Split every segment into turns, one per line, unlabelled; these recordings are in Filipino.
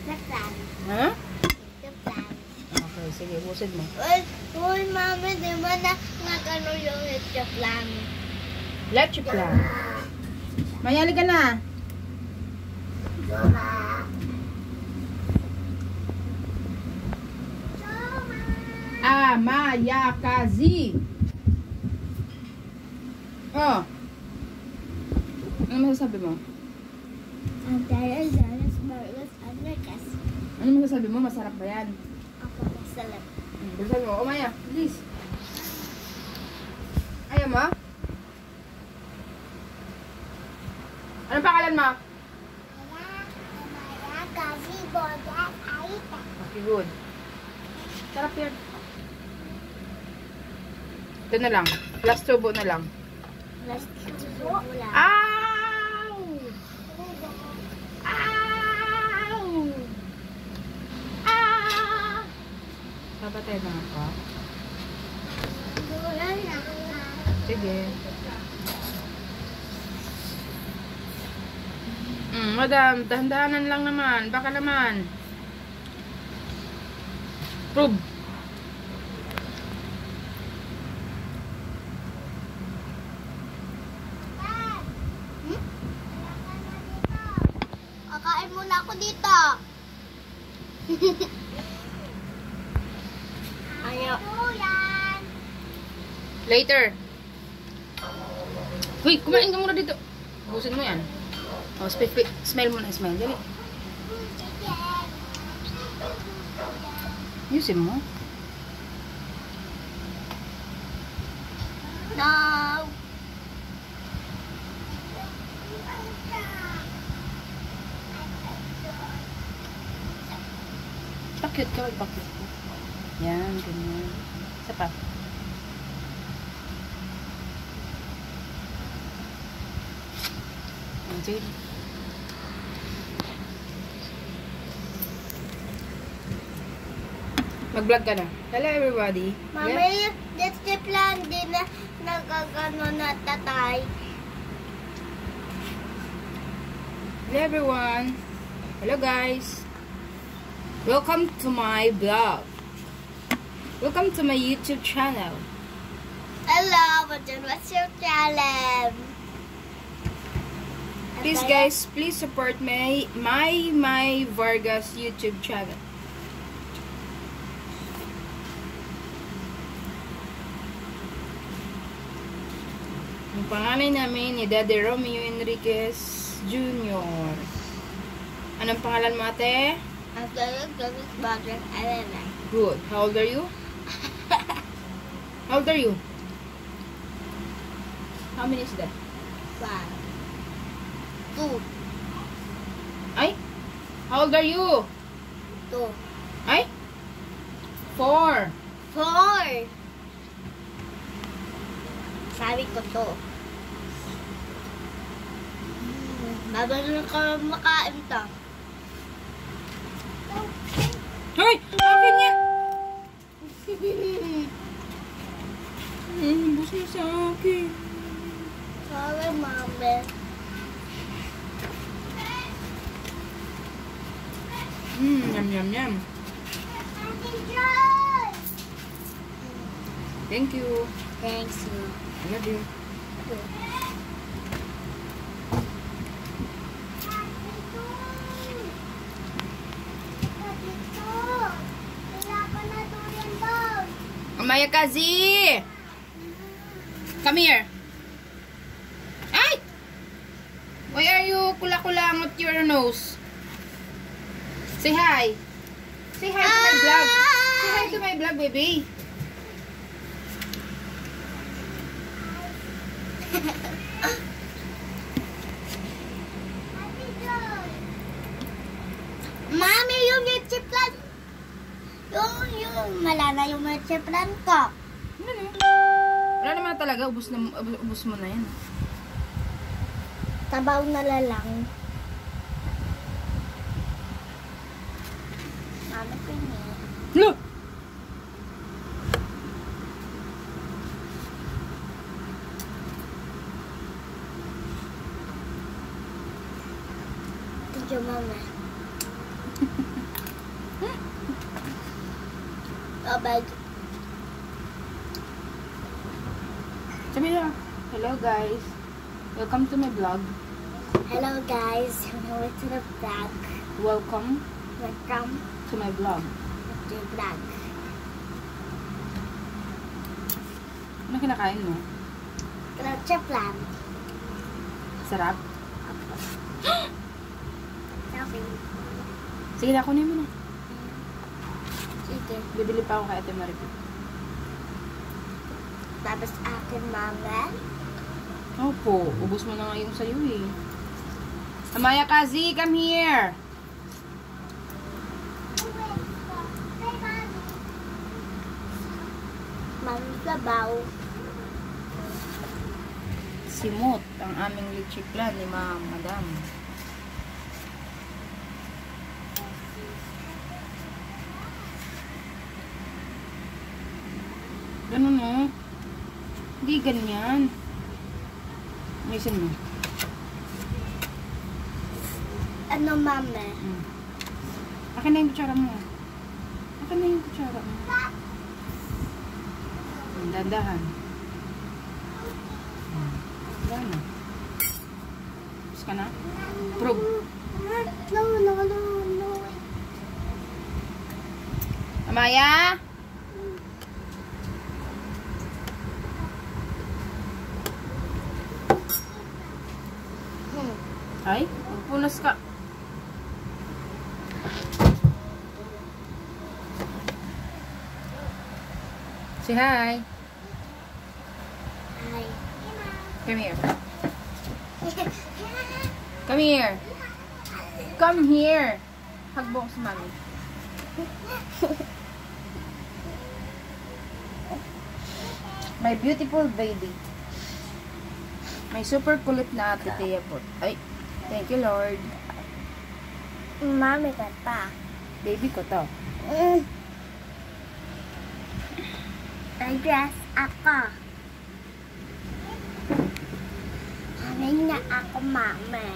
Plan.
Ha?
The plan.
Okay, sige, ubusin mo.
Uy, mami, di ba na nagano yung the plan?
Leche plan. Mayali ka na. Amayakazi. Oh. Ano masasabi mo?
Ang dalas, balas, anakas.
Ano masasabi mo? Masarap ba yan?
Ako, masarap.
Buksan mo. Oh, Maya. Please. Ayaw mo? Anong pangalan mo?
Kasi bodas ay
Okay, good. Sarap yan. Ito na lang. Last tubo na lang.
last two lang.
Ow! Ow! Ah! Papatay na ako.
Dulan na.
Sige. Madam, dahan-dahanan lang naman. Baka naman. Prove.
Kakain muna ako dito. Ayaw.
Later. Uy, kumain ka muna dito. Busin mo yan. Oh, smell mo na, smell. Dali. Yusin mo.
No.
Pakit ka, pakit ka. Yan, ganyan. Isa pa. Sige. Mag-vlog ka na. Hello everybody.
Mami, that's the plan din na nagagano na tatay.
Hello everyone. Hello guys. Welcome to my vlog. Welcome to my YouTube channel.
Hello, what's your challenge?
Please guys, please support my Vargas YouTube channel. Ang pangalan namin ni Daddy Romeo Enriquez Jr. Anong pangalan mo, ate?
I'm gonna go with Roger Elena.
Good. How old are you? How old are you? How many is that?
2.
Ay? How old are you?
2.
Ay? 4.
4. Sabi ko to. Babalo ka makain to.
Hoy! Akin yan! Bus mo sa akin.
Sorry, mami.
Yum, yum, yum. Thank you.
Thanks, you.
I love you. Amaya Kazi! Come here. Ay! Why are you kula-kulangot your nose? Say hi. Say hi to my vlog. Say hi to my vlog, baby.
Mami, yung YouTube plan. Yung malala yung YouTube plan ko.
Wala naman talaga. Ubus mo na yan.
Tabaw na lang. Mami, pinili.
No!
Thank you, Mama. Babag.
Sabi na, hello guys. Welcome to my vlog.
Hello guys, welcome to the vlog.
Welcome
Welcome
to my vlog.
to the vlog.
Ano kinakain mo?
Ketchup lang.
Sarap?
Shopping.
Sige na, kunin mo na.
Sige.
Bibili pa ako kay Ate Maribel.
Tapos akin mama.
Opo, ubos mo na nga yung sayo eh. Amaya Kazi, come here!
Mami sabaw.
Simot ang aming leche plan ni Madam. Ganun o. Hindi ganyan. Ayusin mo.
Ano mama?
Akin na yung kutsara mo. Akin na yung kutsara mo. Dandahan. Wala na. Tapos ka na? Probe.
No.
Amaya? Ay, magpunas ka. Say hi.
Hi.
Come here. Come here. Come here. Hug mo si Mami. My beautiful baby. My super kulit na ate Tia po. Ay, thank you Lord.
Mami ka pa.
Baby ko to.
Nag-dress ako. Mami niya ako, mami.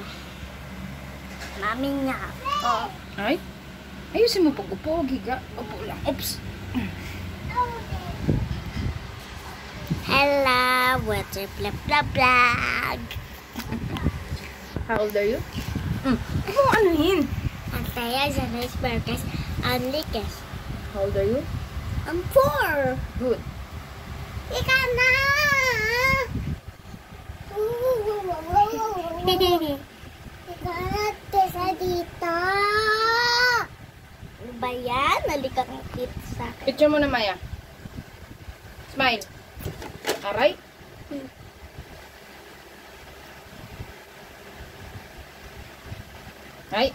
Mami niya ako.
Ay, ayusin mo pag-upo. Giga. Upo lang. Oops.
Hello, what's your blah blah vlog?
How old are you? Ano anuhin?
Antaya sa nice burgers and lickers.
How old are you?
I'm 4.
Good.
Ika na! Ika na, sa dito. Ano ba yan? Nalika kang kit sa akin.
Picture mo na, Maya. Smile. Aray. Ay.